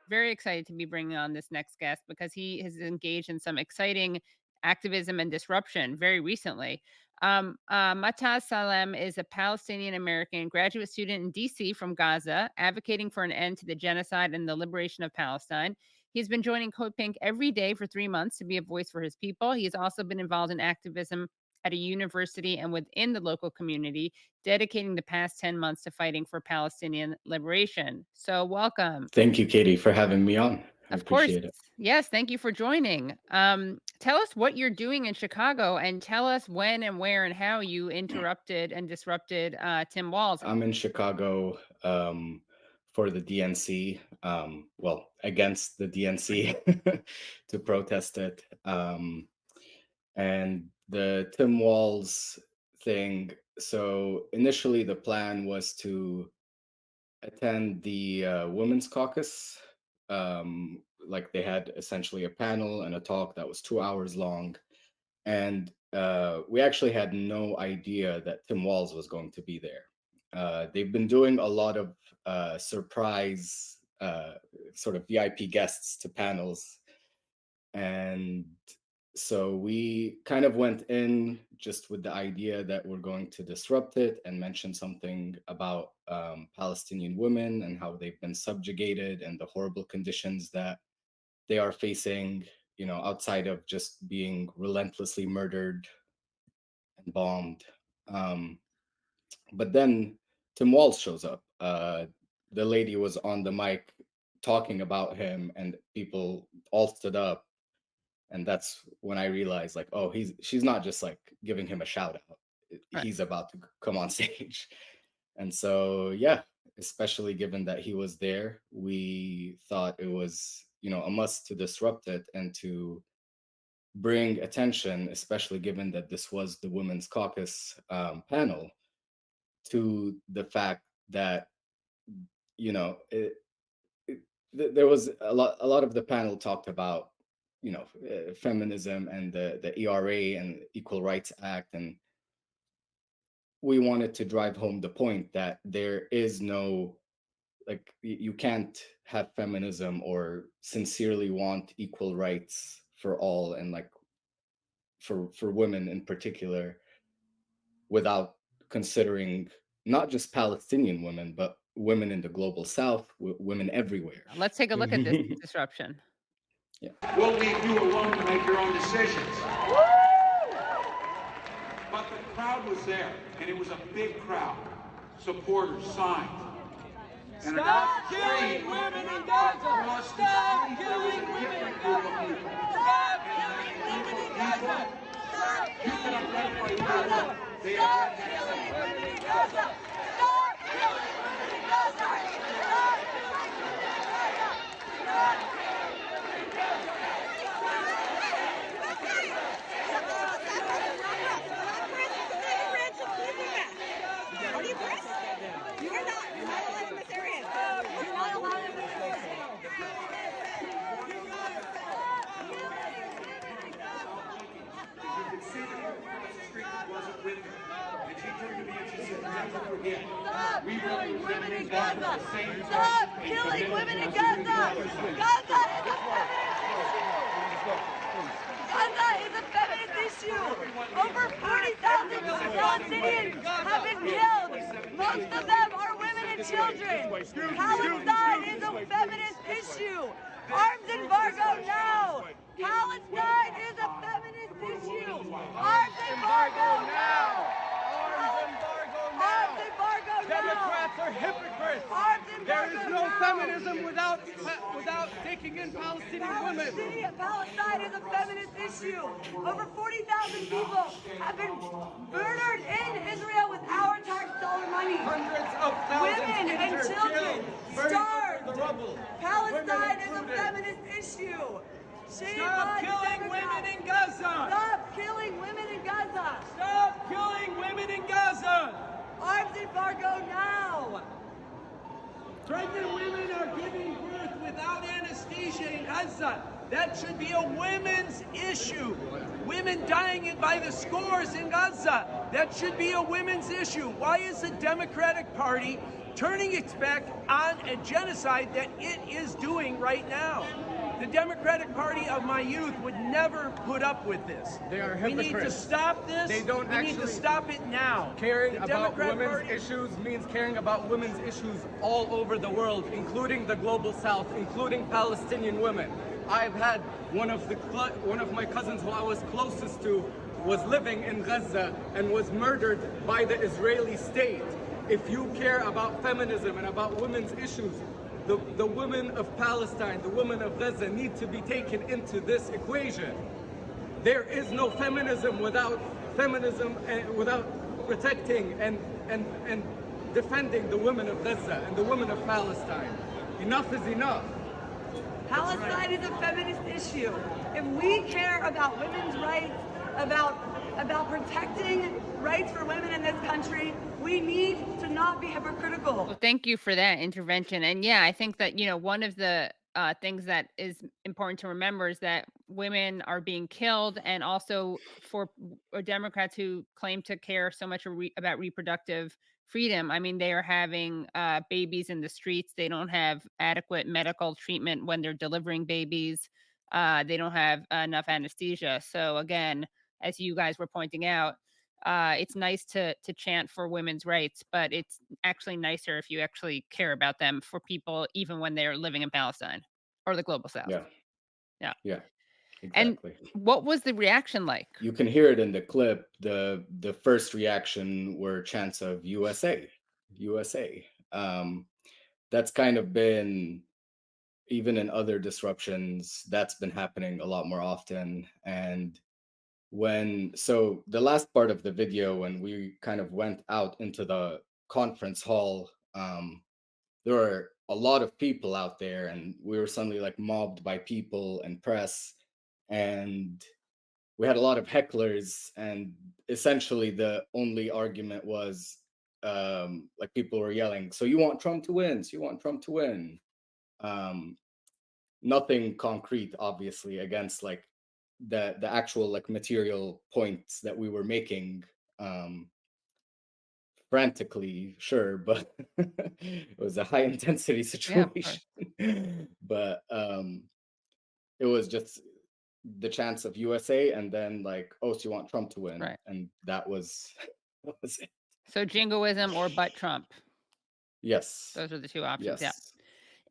Very excited to be bringing on this next guest because he has engaged in some exciting activism and disruption very recently. Moataz Salim is a Palestinian-American graduate student in DC from Gaza, advocating for an end to the genocide and the liberation of Palestine. He's been joining CODEPINK every day for 3 months to be a voice for his people. He has also been involved in activism at a university and within the local community, dedicating the past 10 months to fighting for Palestinian liberation. So, welcome. Thank you, Katie, for having me on. I Of course. appreciate it. Yes, thank you for joining. Tell us what you're doing in Chicago and tell us when and where and how you interrupted and disrupted Tim Walz. I'm in Chicago for the DNC, against the DNC to protest it. And the Tim Walz thing. So initially the plan was to attend the Women's Caucus. Like they had essentially a panel and a talk that was 2 hours long. And we actually had no idea that Tim Walz was going to be there. They've been doing a lot of surprise sort of VIP guests to panels. And so we kind of went in just with the idea that we're going to disrupt it and mention something about Palestinian women and how they've been subjugated and the horrible conditions that they are facing, you know, outside of just being relentlessly murdered and bombed. But then Tim Walz shows up. The lady was on the mic talking about him and people all stood up. And that's when I realized, like, oh, she's not just like giving him a shout out. Right. He's about to come on stage. And so, yeah, especially given that he was there, we thought it was, you know, a must to disrupt it and to bring attention, especially given that this was the Women's Caucus panel, to the fact that, you know, there was a lot of the panel talked about, you know, feminism and the ERA and Equal Rights Act. And we wanted to drive home the point that there is no, like, you can't have feminism or sincerely want equal rights for all and like for women in particular without considering not just Palestinian women, but women in the global South, women everywhere. Let's take a look at this disruption. Yeah. We'll leave you alone to make your own decisions. But the crowd was there, and it was a big crowd. Supporters, signs. And Stop killing women in Gaza! Stop killing women in Gaza! Stop killing women in Gaza! Stop killing women in Gaza! Stop killing women in Gaza! Stop killing women in Gaza! Stop killing women in Gaza! Stop killing Are you pressed? You're not allowed in this area. You're not allowed in this area. You can see that the street wasn't with her. And she turned to me and she said, never forget. Stop killing women in Gaza! Stop killing women in Gaza! Gaza is a feminist issue! Gaza is a feminist issue! Over 40,000 Palestinians have been killed! Most of them are women and children! Palestine is a feminist issue! Arms embargo now! Palestine is a feminist issue! Arms embargo now! Arms embargo now! Democrats are hypocrites! Arms embargo There is no now! feminism without taking in Palestinian women! Palestine is a feminist issue! Over 40,000 people have been murdered in Israel with our tax dollar money! Hundreds of thousands Women and injured, children killed, starved! buried under the rubble. Palestine is a feminist issue! Stop killing women in Gaza! Stop killing women in Gaza! Stop killing women in Gaza! Arms embargo now! Pregnant women are giving birth without anesthesia in Gaza. That should be a women's issue. Women dying by the scores in Gaza. That should be a women's issue. Why is the Democratic Party turning its back on a genocide that it is doing right now? The Democratic Party of my youth would never put up with this. They are We need to hypocrites. stop this. They don't We need to actually- stop it now. Caring The about Democrat women's Party- issues means caring about women's issues all over the world, including the global south, including Palestinian women. I've had one of my cousins who I was closest to was living in Gaza and was murdered by the Israeli state. If you care about feminism and about women's issues, the women of Palestine, the women of Gaza need to be taken into this equation. There is no feminism without protecting and defending the women of Gaza and the women of Palestine. Enough is enough. Palestine is a feminist issue. If we care about women's rights, about protecting rights for women in this country, we need to not be hypocritical. Well, thank you for that intervention. And yeah, I think that, one of the things that is important to remember is that women are being killed. And also for Democrats who claim to care so much about reproductive freedom, I mean, they are having babies in the streets. They don't have adequate medical treatment when they're delivering babies. They don't have enough anesthesia. So again, as you guys were pointing out, it's nice to chant for women's rights, but it's actually nicer if you actually care about them for people, even when they're living in Palestine or the global south. Yeah, Yeah. yeah, And exactly. what was the reaction like? You can hear it in the clip. The first reaction were chants of USA, USA. That's kind of been, even in other disruptions, that's been happening a lot more often. And so the last part of the video, when we kind of went out into the conference hall, there were a lot of people out there, and we were suddenly like mobbed by people and press, and we had a lot of hecklers, and essentially the only argument was like people were yelling, so you want Trump to win, so you want Trump to win. Nothing concrete, obviously, against like the actual like material points that we were making, frantically, sure, but it was a high intensity Yeah, of course. situation. But it was just the chance of USA, and then like, oh, so you want Trump to win, Right. and that was that was it. So jingoism or butt Trump. Yes, Those are the two options. Yeah. yes,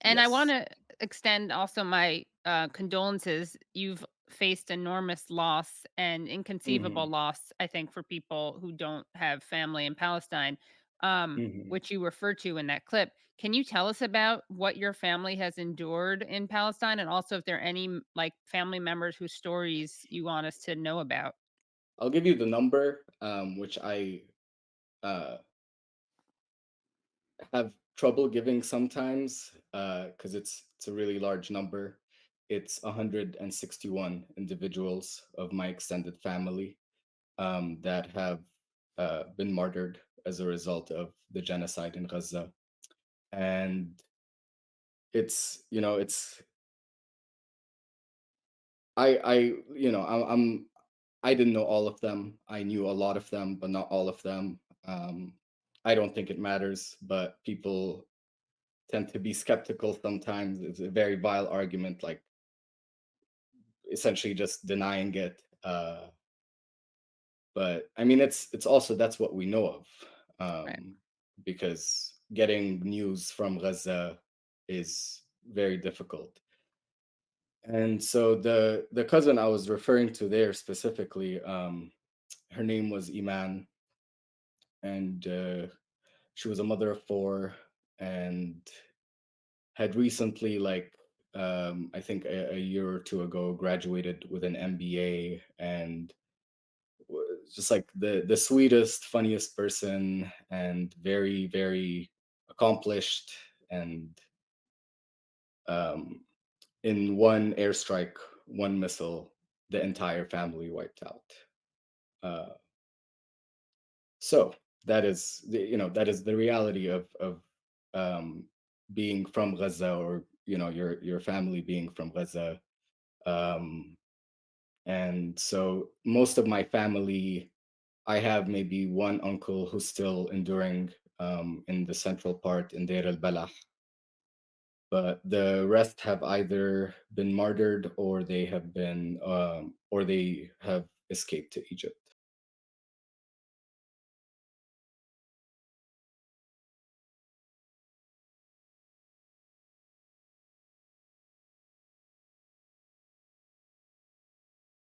And I want yes. to extend also my condolences. You've faced enormous loss and inconceivable Hmm. loss, I think, for people who don't have family in Palestine, Hmm. which you referred to in that clip. Can you tell us about what your family has endured in Palestine, and also if there are any like family members whose stories you want us to know about? I'll give you the number, which I uh, have trouble giving sometimes, because it's a really large number. It's 161 individuals of my extended family that have been martyred as a result of the genocide in Gaza. And it's I I didn't know all of them. I knew a lot of them, but not all of them. I don't think it matters, but people tend to be skeptical sometimes. It's a very vile argument, like essentially just denying it. But I mean, it's also, that's what we know of, Right. because getting news from Gaza is very difficult. And so the cousin I was referring to there specifically, her name was Iman, and she was a mother of four, and had recently, like, I think a year or two ago, graduated with an MBA, and was just like the sweetest, funniest person, and very, very accomplished. And um, in one airstrike, one missile, the entire family wiped out. Uh, so that is that is the reality of um, being from Gaza, or your family being from Gaza. And so most of my family, I have maybe one uncle who's still enduring in the central part in Deir al-Balah, but the rest have either been martyred or they have escaped to Egypt.